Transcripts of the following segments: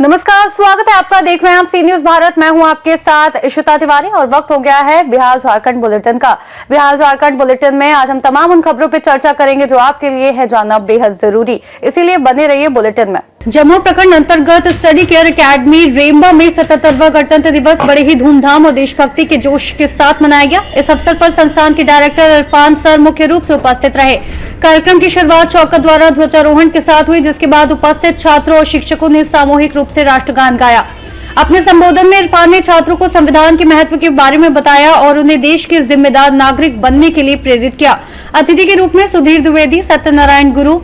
नमस्कार, स्वागत है आपका। देख रहे हैं आप सी न्यूज भारत। मैं हूं आपके साथ इशिता तिवारी और वक्त हो गया है बिहार झारखंड बुलेटिन का। बिहार झारखंड बुलेटिन में आज हम तमाम उन खबरों पर चर्चा करेंगे जो आपके लिए है जानना बेहद जरूरी, इसीलिए बने रहिए बुलेटिन में। जमुआ प्रखंड अंतर्गत स्टडी केयर एकेडमी रेम्बा में 77वां गणतंत्र दिवस बड़े ही धूमधाम और देशभक्ति के जोश के साथ मनाया गया। इस अवसर पर संस्थान के डायरेक्टर इरफान सर मुख्य रूप से उपस्थित रहे। कार्यक्रम की शुरुआत चौकत द्वारा ध्वजारोहण के साथ हुई, जिसके बाद उपस्थित छात्रों और शिक्षकों ने सामूहिक रूप से राष्ट्रगान गाया। अपने संबोधन में इरफान ने छात्रों को संविधान के महत्व के बारे में बताया और उन्हें देश के जिम्मेदार नागरिक बनने के लिए प्रेरित किया। अतिथि के रूप में सुधीर द्विवेदी, सत्यनारायण गुरु,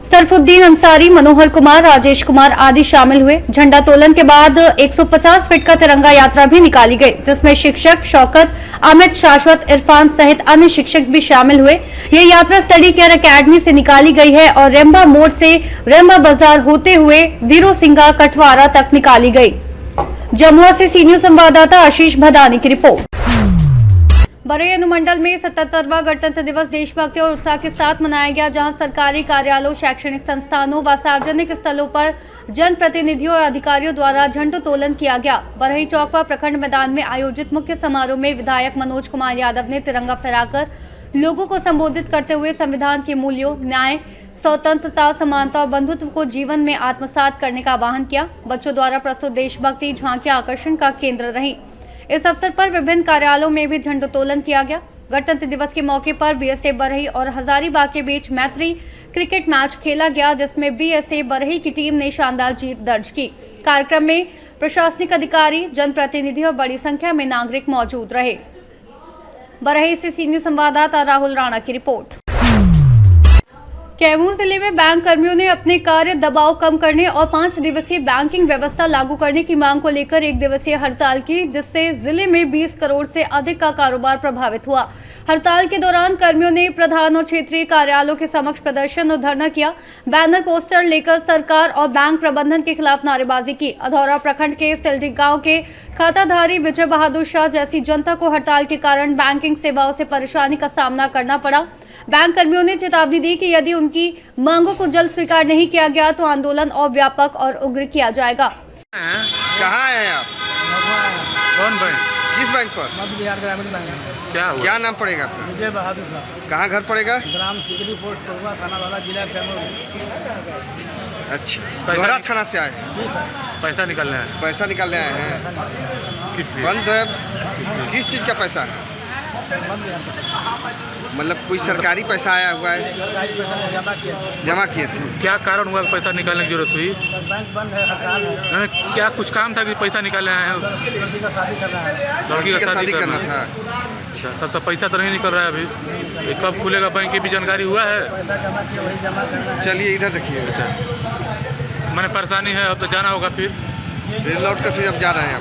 सरफुद्दीन अंसारी, मनोहर कुमार, राजेश कुमार आदि शामिल हुए। झंडा तोलन के बाद 150 फीट का तिरंगा यात्रा भी निकाली गई, जिसमें शिक्षक शौकत, अमित, शाश्वत, इरफान सहित अन्य शिक्षक भी शामिल हुए। यह यात्रा स्टडी केयर एकेडमी से निकाली गई है और रेम्बा मोड़ से रेम्बा बाजार होते हुए धीरो सिंगा कटवारा तक निकाली गई। जमुआ से सी न्यूज संवाददाता आशीष भदानी की रिपोर्ट। बरही अनुमंडल में 77वां गणतंत्र दिवस देशभक्ति और उत्साह के साथ मनाया गया, जहां सरकारी कार्यालयों, शैक्षणिक संस्थानों व सार्वजनिक स्थलों पर जनप्रतिनिधियों और अधिकारियों द्वारा झंडोत्तोलन किया गया। बरही चौक व प्रखंड मैदान में आयोजित मुख्य समारोह में विधायक मनोज कुमार यादव ने तिरंगा फहराकर लोगों को संबोधित करते हुए संविधान के मूल्यों, न्याय, स्वतंत्रता, समानता और बंधुत्व को जीवन में आत्मसात करने का आह्वान किया। बच्चों द्वारा प्रस्तुत देशभक्ति झांकियां आकर्षण का केंद्र रही। इस अवसर पर विभिन्न कार्यालयों में भी झंडोत्तोलन किया गया। गणतंत्र दिवस के मौके पर बीएसए बरही और हजारीबाग के बीच मैत्री क्रिकेट मैच खेला गया, जिसमें बीएसए बरही की टीम ने शानदार जीत दर्ज की। कार्यक्रम में प्रशासनिक अधिकारी, जनप्रतिनिधि और बड़ी संख्या में नागरिक मौजूद रहे। बरही से सी न्यूज संवाददाता राहुल राणा की रिपोर्ट। कैमूर जिले में बैंक कर्मियों ने अपने कार्य दबाव कम करने और 5 दिवसीय बैंकिंग व्यवस्था लागू करने की मांग को लेकर 1 दिवसीय हड़ताल की, जिससे जिले में 20 करोड़ से अधिक का कारोबार प्रभावित हुआ। हड़ताल के दौरान कर्मियों ने प्रधान और क्षेत्रीय कार्यालयों के समक्ष प्रदर्शन और धरना किया। बैनर पोस्टर लेकर सरकार और बैंक प्रबंधन के खिलाफ नारेबाजी की। अधौरा प्रखंड के सिलडी गांव के खाताधारी विजय बहादुर शाह जैसी जनता को हड़ताल के कारण बैंकिंग सेवाओं से परेशानी का सामना करना पड़ा। बैंक कर्मियों ने चेतावनी दी कि यदि उनकी मांगों को जल्द स्वीकार नहीं किया गया तो आंदोलन और व्यापक और उग्र किया जाएगा। कहाँ हैं आप? कौन बैंक? किस बैंक पर? मध्य बिहार ग्रामीण बैंक। क्या नाम पड़ेगा आपका? विजय बहादुर साहब। कहाँ घर पड़ेगा? ग्राम सिकरी पोस्ट पड़ुआ, थाना वाला, जिला कैमूर। अच्छा, दोहरा थाना से आए? पैसा निकालने आए। पैसा निकालने आए हैं? किस लिए? बंद है? किस चीज़ का पैसा है? मतलब कोई सरकारी पैसा आया हुआ है? जमा किए थे? क्या कारण हुआ पैसा निकालने की जरूरत हुई? बैंक बंद है, हड़ताल है। क्या कुछ काम था कि पैसा निकालने आए हैं? लड़की का शादी करना है। लड़की का शादी करना था। अच्छा, तब तो पैसा तो नहीं निकल रहा है अभी। ये कब खुलेगा बैंक की भी जानकारी हुआ है? पैसा जमा किया, वही जमा करना है। चलिए इधर देखिए। मैंने परेशानी है, अब तो जाना होगा फिर लौट कर फिर अब जा रहे हैं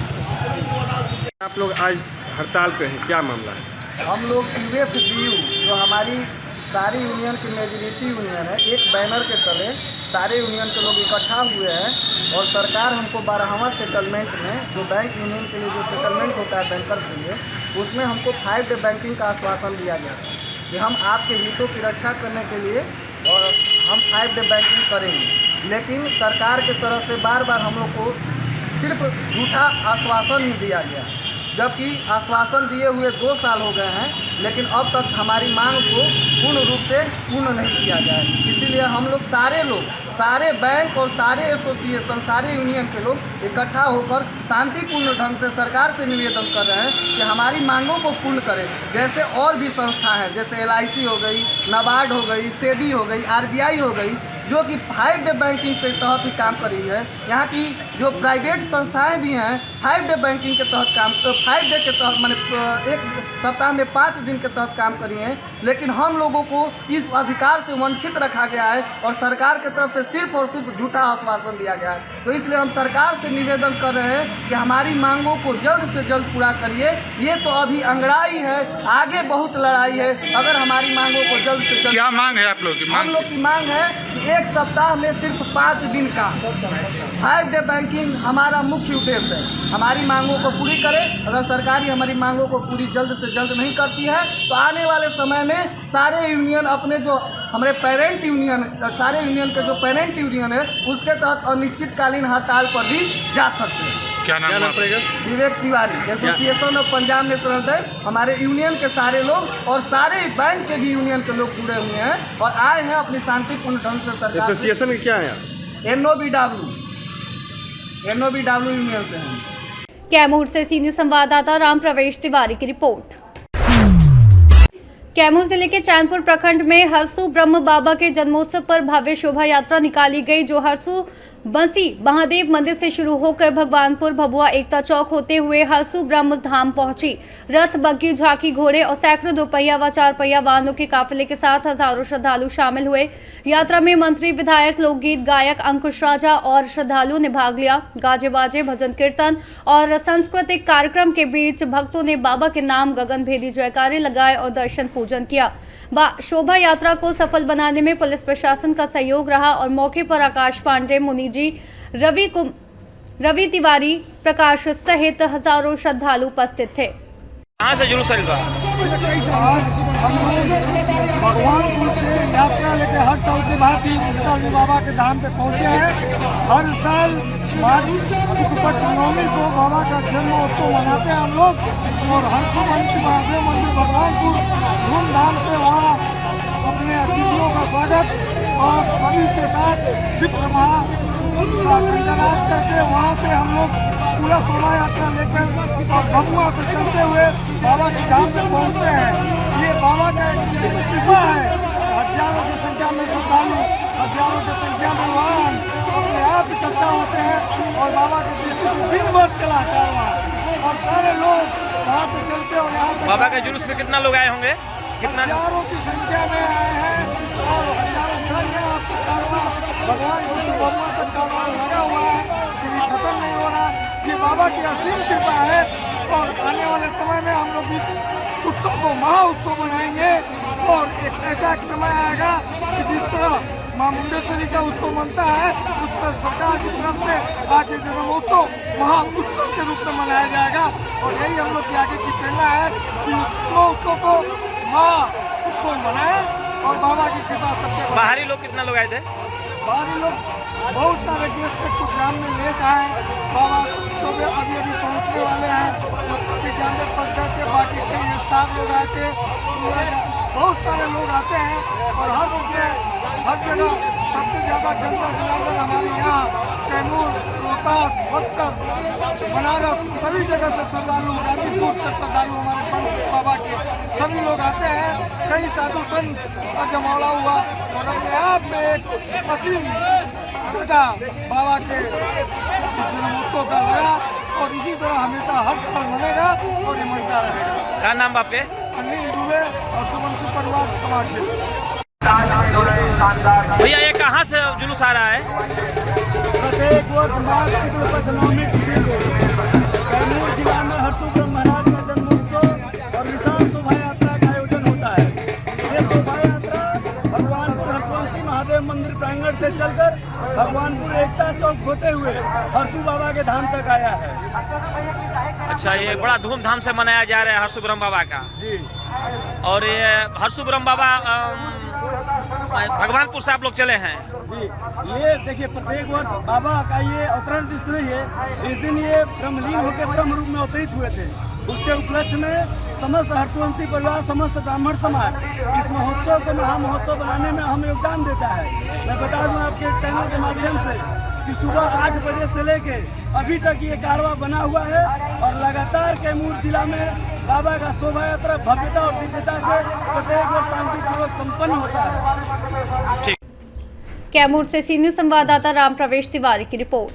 आप लोग आज हड़ताल पे हैं, क्या मामला है? हम लोग यूएफबीयू जो हमारी सारी यूनियन की मेजोरिटी यूनियन है, एक बैनर के तले सारे यूनियन के लोग इकट्ठा हुए हैं और सरकार हमको 12वां सेटलमेंट में जो बैंक यूनियन के लिए जो सेटलमेंट होता है बैंकर्स के लिए, उसमें हमको 5 डे बैंकिंग का आश्वासन दिया गया कि हम आपके हितों की रक्षा करने के लिए और हम 5 डे बैंकिंग करेंगे। लेकिन सरकार की तरफ से बार बार हम लोग को सिर्फ झूठा आश्वासन ही दिया गया, जबकि आश्वासन दिए हुए 2 साल हो गए हैं, लेकिन अब तक हमारी मांग को पूर्ण रूप से पूर्ण नहीं किया गया है। इसीलिए हम लोग सारे बैंक और सारे एसोसिएशन, सारे यूनियन के लोग इकट्ठा होकर शांतिपूर्ण ढंग से सरकार से निवेदन कर रहे हैं कि हमारी मांगों को पूर्ण करें। जैसे और भी संस्था है, जैसे LIC हो गई, नाबार्ड हो गई, सेबी हो गई, RBI हो गई, जो कि 5 डे बैंकिंग के तहत ही काम कर रही है। यहाँ की जो प्राइवेट संस्थाएं भी हैं 5 डे बैंकिंग के तहत काम 5 डे के तहत माने 1 सप्ताह में 5 दिन के तहत काम कर रही हैं, लेकिन हम लोगों को इस अधिकार से वंचित रखा गया है और सरकार की तरफ से सिर्फ और सिर्फ झूठा आश्वासन दिया गया है। तो इसलिए हम सरकार से निवेदन कर रहे हैं कि हमारी मांगों को जल्द से जल्द पूरा करिए। ये तो अभी अंगड़ाई है, आगे बहुत लड़ाई है। अगर हमारी मांगों को जल्द से जल्द, क्या मांग है आप लोग की? हम लोग की मांग है कि 1 सप्ताह में सिर्फ 5 दिन का 5 डे बैंकिंग हमारा मुख्य उद्देश्य है। हमारी मांगों को पूरी करें। अगर सरकारी हमारी मांगों को पूरी जल्द से जल्द नहीं करती है तो आने वाले समय में सारे यूनियन अपने जो हमारे पेरेंट यूनियन, सारे यूनियन के जो पेरेंट यूनियन है उसके तहत अनिश्चितकालीन हड़ताल पर भी जा सकते हैं। क्या नाम पड़ेगा? Vivek Tiwari, association of Punjab national bank. हमारे यूनियन के सारे लोग और सारे बैंक के भी यूनियन के लोग जुड़े हुए हैं और आए हैं अपनी शांतिपूर्ण ढंग से सरकार। एसोसिएशन क्या है? NOBW यूनियन से हैं। कैमूर से सीनियर संवाददाता राम प्रवेश तिवारी की रिपोर्ट। कैमूर जिले के चैनपुर प्रखंड में हरसू ब्रह्म बाबा के जन्मोत्सव पर भव्य शोभा यात्रा निकाली गई, जो हरसू बंसी महादेव मंदिर से शुरू होकर भगवानपुर भभुआ एकता चौक होते हुए हरसू ब्रह्म धाम पहुंची। रथ, बग्गी, झांकी, घोड़े और सैकड़ों दोपहिया व चार पहिया वाहनों के काफिले के साथ हजारों श्रद्धालु शामिल हुए। यात्रा में मंत्री, विधायक, लोकगीत गायक अंकुश राजा और श्रद्धालुओं ने भाग लिया। गाजे बाजे, भजन कीर्तन और सांस्कृतिक कार्यक्रम के बीच भक्तों ने बाबा के नाम गगनभेदी जयकारे लगाए और दर्शन पूजन किया। शोभा यात्रा को सफल बनाने में पुलिस प्रशासन का सहयोग रहा और मौके पर आकाश पांडे, मुनि जी, रवि तिवारी, प्रकाश सहित हजारों श्रद्धालु उपस्थित थे। कहाँ से जुलूस चल रहा? आज हम लोग भगवानपुर से यात्रा लेकर हर साल की भांति इस साल भी बाबा के धाम पे पहुँचे हैं। हर साल नवमी को बाबा का जन्मोत्सव मनाते हैं हम लोग और हरसू बंसी महादेव मंदिर भगवानपुर धूमधाम से वहाँ अपने अतिथियों का स्वागत और सभी के साथ विश्व महासंकनाथ करके वहाँ से हम लोग पूरा शोभा यात्रा लेकर और भभुआ से चलते हुए बाबा के धाम पे पहुँचते हैं। ये बाबा का एक कृपा है। हजारों की संख्या में श्रद्धालु, हजारों की संख्या में वाहन अपने आप इकट्ठा होते हैं और बाबा के दृष्टि को दिन भर चला कारवां और सारे लोग वहाँ से चलते और यहाँ तक बाबा के जुलूस में कितना लोग आए होंगे? कितना? हजारों की संख्या में आए हैं और हजारों गाड़ियाँ आपको कारवां भगवान बुद्ध भगवान तक कारवां लगा हुआ है, कभी खत्म नहीं हो रहा। ये बाबा की असीम कृपा है और आने वाले समय में हम लोग इस उत्सव को महा उत्सव मनाएंगे और एक ऐसा एक समय आएगा कि जिस तरह माँ मुंडेश्वरी का उत्सव मनता है उस तरह सरकार की तरफ से आज ये जन्मोत्सव महा उत्सव के रूप में मनाया जाएगा और यही हम लोग की आगे की प्रेरणा है कि उत्सव को महा उत्सव मनाए और बाबा की कृपा सबसे। बाहरी लोग कितना लोग आए थे? बाहरी लोग बहुत सारे गेस्ट कुछ जाम में लेट आए। बाबा सुबह अभी पहुंचने वाले हैं, अभी जाम में फंस गए थे। बाकी कई स्टाफ लोग आए थे, बहुत सारे लोग आते हैं और हर जगह सबसे ज़्यादा जनता जनार्दन हमारे यहाँ कैमूर, रोहतास, बक्सर, बनारस सभी जगह से श्रद्धालु, गाजीपुर से श्रद्धालु हमारे पंच बाबा के सभी लोग आते हैं। कई साधु संत का जमावड़ा हुआ और अपने आप में एक असीम बेटा बाबा के जन्मोत्सव का लगा और इसी तरह हमेशा हर साल मनेगा और ये मनता रहेगा। क्या नाम आपके? अनिल दुबे और सुमनसी परिवार समाज से। भैया ये कहाँ से जुलूस आ रहा है? प्रत्येक वर्ष माघ शुक्ल पक्ष नवमी तिथि को कैमूर जिला में हरसू ब्रह्म महाराज का जन्मोत्सव और विशाल शोभा यात्रा का आयोजन होता है। ये शोभा यात्रा भगवानपुर हरसू महादेव मंदिर प्रांगण से चलकर भगवानपुर एकता चौक होते हुए हरसू बाबा के धाम तक आया है। अच्छा, ये बड़ा धूमधाम से मनाया जा रहा है हरसू ब्रह्म बाबा का जी। और ये हरसू ब्रह्म बाबा भगवानपुर से आप लोग चले हैं जी। ये देखिए प्रत्येक वर्ष बाबा का ये अवतरण दिवस नहीं है, इस दिन ये ब्रह्मलीन होकर ब्रह्म रूप में अवतरित हुए थे। उसके उपलक्ष्य में समस्त हरसुवंशी परिवार, समस्त ब्राह्मण समाज इस महोत्सव को महा महोत्सव बनाने में अहम योगदान देता है। मैं बता दूं आपके चैनल के माध्यम से कि सुबह 8 बजे से लेके अभी तक ये कारवां बना हुआ है और लगातार कैमूर जिला में बाबा का शोभा यात्रा भव्यता और दिव्यता से प्रत्येक वर्ष शांतिपूर्वक संपन्न होता है। कैमूर से सीनियर संवाददाता राम प्रवेश तिवारी की रिपोर्ट।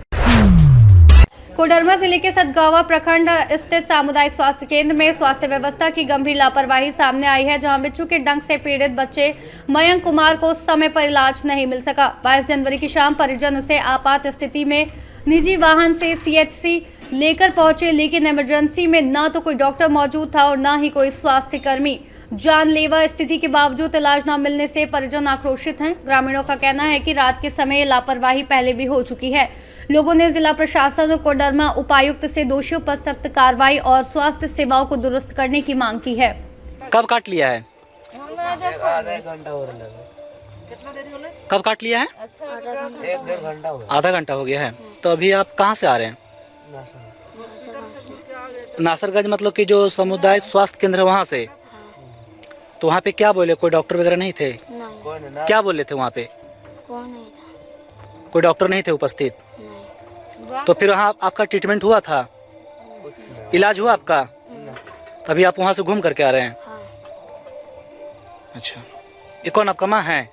कोडरमा जिले के सतगावा प्रखंड स्थित सामुदायिक स्वास्थ्य केंद्र में स्वास्थ्य व्यवस्था की गंभीर लापरवाही सामने आई है, जहां बिच्छू के डंक से पीड़ित बच्चे मयंक कुमार को समय पर इलाज नहीं मिल सका। 22 जनवरी की शाम परिजन उसे आपात स्थिति में निजी वाहन से CHC लेकर पहुंचे, लेकिन इमरजेंसी में न तो कोई डॉक्टर मौजूद था और न ही कोई स्वास्थ्य कर्मी। जानलेवा स्थिति के बावजूद इलाज न मिलने से परिजन आक्रोशित हैं। ग्रामीणों का कहना है कि रात के समय लापरवाही पहले भी हो चुकी है। लोगों ने जिला प्रशासन और कोडरमा उपायुक्त से दोषियों पर सख्त कार्रवाई और स्वास्थ्य सेवाओं को दुरुस्त करने की मांग की है। कब काट लिया है? कब काट लिया है? आधा घंटा हो गया है। तो अभी आप कहाँ से आ रहे हैं? नासरगंज मतलब कि जो सामुदायिक स्वास्थ्य केंद्र है वहाँ से। तो वहाँ पे क्या बोले, कोई डॉक्टर वगैरह नहीं थे? नहीं, क्या बोले थे वहाँ पे? कौन नहीं था, कोई डॉक्टर नहीं थे उपस्थित? नहीं, तो फिर वहाँ आपका ट्रीटमेंट हुआ था, इलाज हुआ आपका? तभी आप वहाँ से घूम करके आ रहे हैं? हाँ, अच्छा, ये कौन आपका माँ है?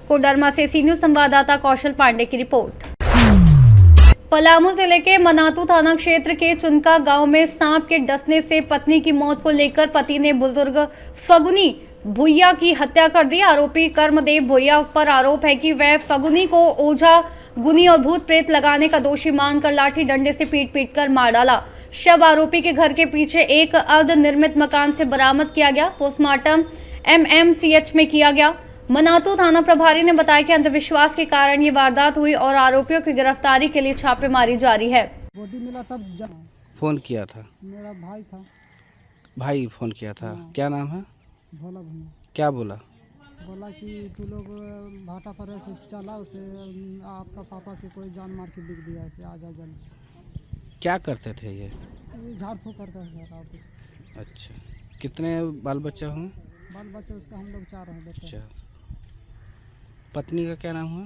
कोडरमा से सी न्यूज संवाददाता कौशल पांडे की रिपोर्ट। पलामू जिले के मनातू थाना क्षेत्र के चुनका गांव में सांप के डसने से पत्नी की मौत को लेकर पति ने बुजुर्ग फगुनी भुइया की हत्या कर दी। आरोपी कर्मदेव भुइया पर आरोप है कि वह फगुनी को ओझा गुनी और भूत प्रेत लगाने का दोषी मानकर लाठी डंडे से पीट कर मार डाला। शव आरोपी के घर के पीछे एक अर्ध निर्मित मकान से बरामद किया गया। पोस्टमार्टम MMCH में किया गया। मनातू थाना प्रभारी ने बताया कि अंधविश्वास के कारण ये वारदात हुई और आरोपियों की गिरफ्तारी के लिए छापेमारी जारी है। बॉडी मिला तब फोन किया था? मेरा भाई था। भाई फोन किया था। क्या नाम है? भोला भैया क्या बोला? बोला कि तू लोग भाटा पर ऐसे चला, उसे आपका पापा के कोई जान मार के दिख दिया, ऐसे आ जाओ जल्दी। क्या करते थे ये? झाड़ फूक करता है आप कुछ। अच्छा, कितने बाल बच्चा हुए? बाल बच्चे उसका हम लोग 4 हैं बेटा। अच्छा, पत्नी का क्या नाम हुआ?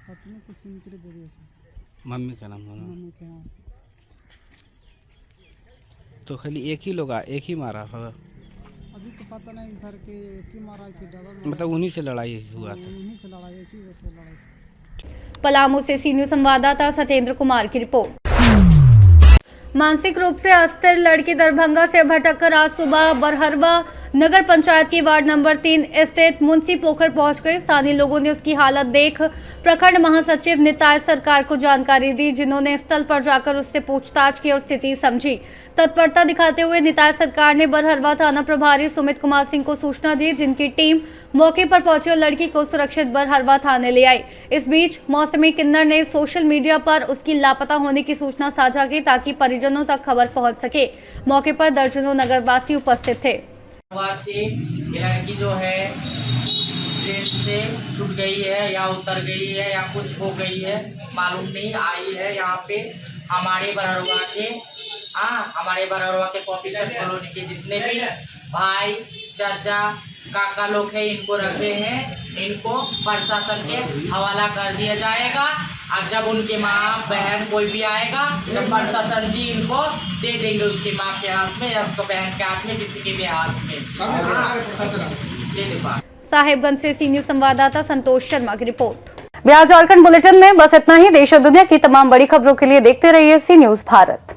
पत्नी की सिंतरी देवी से। मम्मी का नाम हुआ? मम्मी के यहाँ। तो खाली एक ही लोग एक ही मारा होगा? अभी तो पता नहीं सर कि एक ही मारा कि डबल, मतलब उन्हीं से लड़ाई हुआ था? उन्हीं से लड़ाई, एक ही से लड़ाई। पलामू से सी न्यूज संवाददाता सत्येंद्र कुमार की रिपोर्ट। मानसिक रूप से अस्थिर लड़की दरभंगा से भटक कर आज सुबह बरहरवा नगर पंचायत की वार्ड नंबर 3 स्थित मुंशी पोखर पहुंच गई। स्थानीय लोगों ने उसकी हालत देख प्रखंड महासचिव निताय सरकार को जानकारी दी, जिन्होंने स्थल पर जाकर उससे पूछताछ की और स्थिति समझी। तत्परता दिखाते हुए निताय सरकार ने बरहरवा थाना प्रभारी सुमित कुमार सिंह को सूचना दी, जिनकी टीम मौके पर पहुंची और लड़की को सुरक्षित बरहरवा थाने ले आई। इस बीच मौसमी किन्नर ने सोशल मीडिया पर उसकी लापता होने की सूचना साझा की ताकि परिजनों तक खबर पहुंच सके। मौके पर दर्जनों नगरवासी उपस्थित थे। से ये लड़की जो है ट्रेन से छूट गई है या उतर गई है या कुछ हो गई है, मालूम नहीं। आई है यहाँ पे हमारे बरहरवा के ऑफिसर कॉलोनी के जितने भी भाई चाचा काका लोग हैं, इनको रखे हैं, इनको प्रशासन के हवाला कर दिया जाएगा। और जब उनके माँ बहन कोई भी आएगा तो प्रशासन जी इनको दे देंगे, उसकी माँ के हाथ में या उसको बहन के हाथ में, किसी के भी हाथ में दे देगा। साहेबगंज से सी न्यूज संवाददाता संतोष शर्मा की रिपोर्ट। बिहार झारखंड बुलेटिन में बस इतना ही। देश और दुनिया की तमाम बड़ी खबरों के लिए देखते रहिए सी न्यूज भारत।